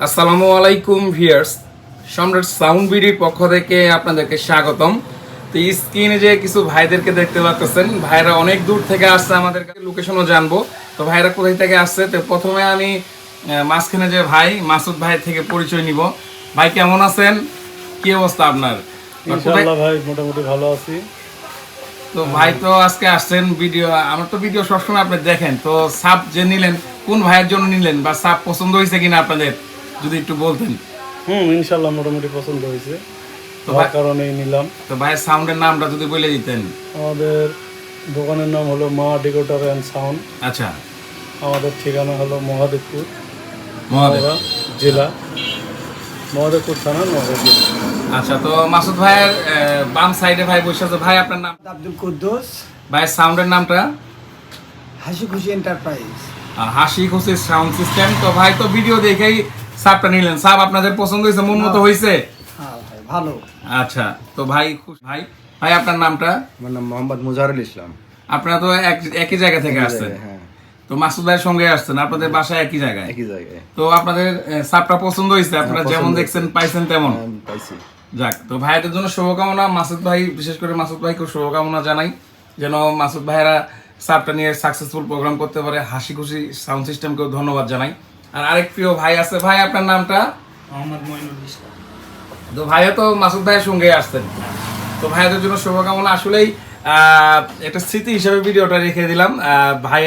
আসসালামু আলাইকুম ভিউয়ার্স, সম্রাট সাউন্ড বিডির পক্ষ থেকে আপনাদেরকে স্বাগতম। তো স্ক্রিনে যে কিছু ভাইদেরকে দেখতে পাচ্ছেন, ভাইরা অনেক দূর থেকে আসছে, আমাদের কাছে লোকেশনও জানবো। তো ভাইরা কোথায় থেকে আসছে, তো প্রথমে আমি মাঝখানে যে ভাই মাসুদ ভাই থেকে পরিচয় নিব। ভাই কেমন আছেন, কি অবস্থা আপনার? ইনশাআল্লাহ ভাই মোটামুটি ভালো আছি। তো ভাই তো আজকে আসছেন ভিডিও, আমার তো ভিডিও সবসময় আপনি দেখেন, তো সাপ যে নিলেন কোন ভাইয়ের জন্য নিলেন বা সাপ পছন্দ হয়েছে কিনা আপনাদের যদি একটু বলতেন। ইনশাআল্লাহ মোটামুটি পছন্দ হয়েছে, তো তার কারণেই নিলাম। তো ভাইয়ের সাউন্ডের নামটা যদি বলে দিতেন। আমাদের দোকানের নাম হলো মা ডেকোরেটর অ্যান্ড সাউন্ড। আচ্ছা, আমাদের ঠিকানা হলো মহাদেবপুর মহাদেব। জেলা, মহাদেবপুর থানা, মহাদেব জেলা। আচ্ছা, তো মাসুদ ভাইয়ের বাম সাইডে ভাই বসে আছে। ভাই আপনার নাম? আব্দুল কুদ্দুস, ভাইয়ের সাউন্ডের নামটা? হাসি খুশি এন্টারপ্রাইজ। হাসি খুশি সাউন্ড সিস্টেম। তো ভাই তো ভিডিও দেখেই সাপটা নিলেন, সাপ আপনাদের পছন্দ হয়েছে, মন মতো হয়েছে? হ্যাঁ ভাই, ভালো। আচ্ছা, তো ভাই ভাই ভাই আপনার নামটা? আমার নাম মোহাম্মদ মুজাহিরুল ইসলাম। আপনারা তো একই জায়গা থেকে আসছেন। হ্যাঁ, তো মাসুদ ভাইয়ের সঙ্গে আসছেন, আপনাদের বাসা একই জায়গায়। একই জায়গায়। তো আপনাদের সাপটা পছন্দ হয়েছে, আপনারা পছন্দ যেমন হয়েছে। দেখছেন পাইছেন তেমন। হ্যাঁ, পাইছি। যাক, তো ভাইদের জন্য শুভকামনা। মাসুদ ভাই, বিশেষ করে মাসুদ ভাইকে শুভকামনা জানাই, যেন মাসুদ ভাইরা সাপটা নিয়ে সাকসেসফুল প্রোগ্রাম করতে পারে। হাসি খুশি সাউন্ড সিস্টেমকেও ধন্যবাদ জানাই। আর আরেক প্রিয় ভাই আছে, ভাই আপনার নামটা? মোহাম্মদ মইনুল ইসলাম। তো ভাইয়া তো মাসুদ ভাইয়ের সঙ্গে আসছেন, তো ভাইয়াদের জন্য শুভকামনা। আসলেই একটা স্মৃতি হিসেবে ভিডিওটা রেখে দিলাম। ভাই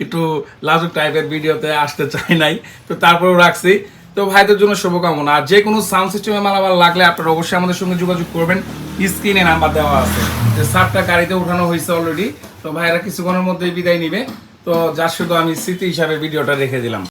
একটু লাজুক টাইপের ভিডিওতে আসতে চাই নাই, তো তারপরেও রাখছি। তো ভাইদের জন্য শুভকামনা। আর যে কোনো সাউন্ড সিস্টেমে মালামাল লাগলে আপনারা অবশ্যই আমাদের সঙ্গে যোগাযোগ করবেন। স্ক্রিনে নাম্বার দেওয়া আছে। যে সাপটা গাড়িতে উঠানো হয়েছে অলরেডি, তো ভাইয়েরা কিছুক্ষণের মধ্যেই বিদায় নিবে। তো যার শুধু আমি স্মৃতি হিসাবে ভিডিওটা রেখে দিলাম।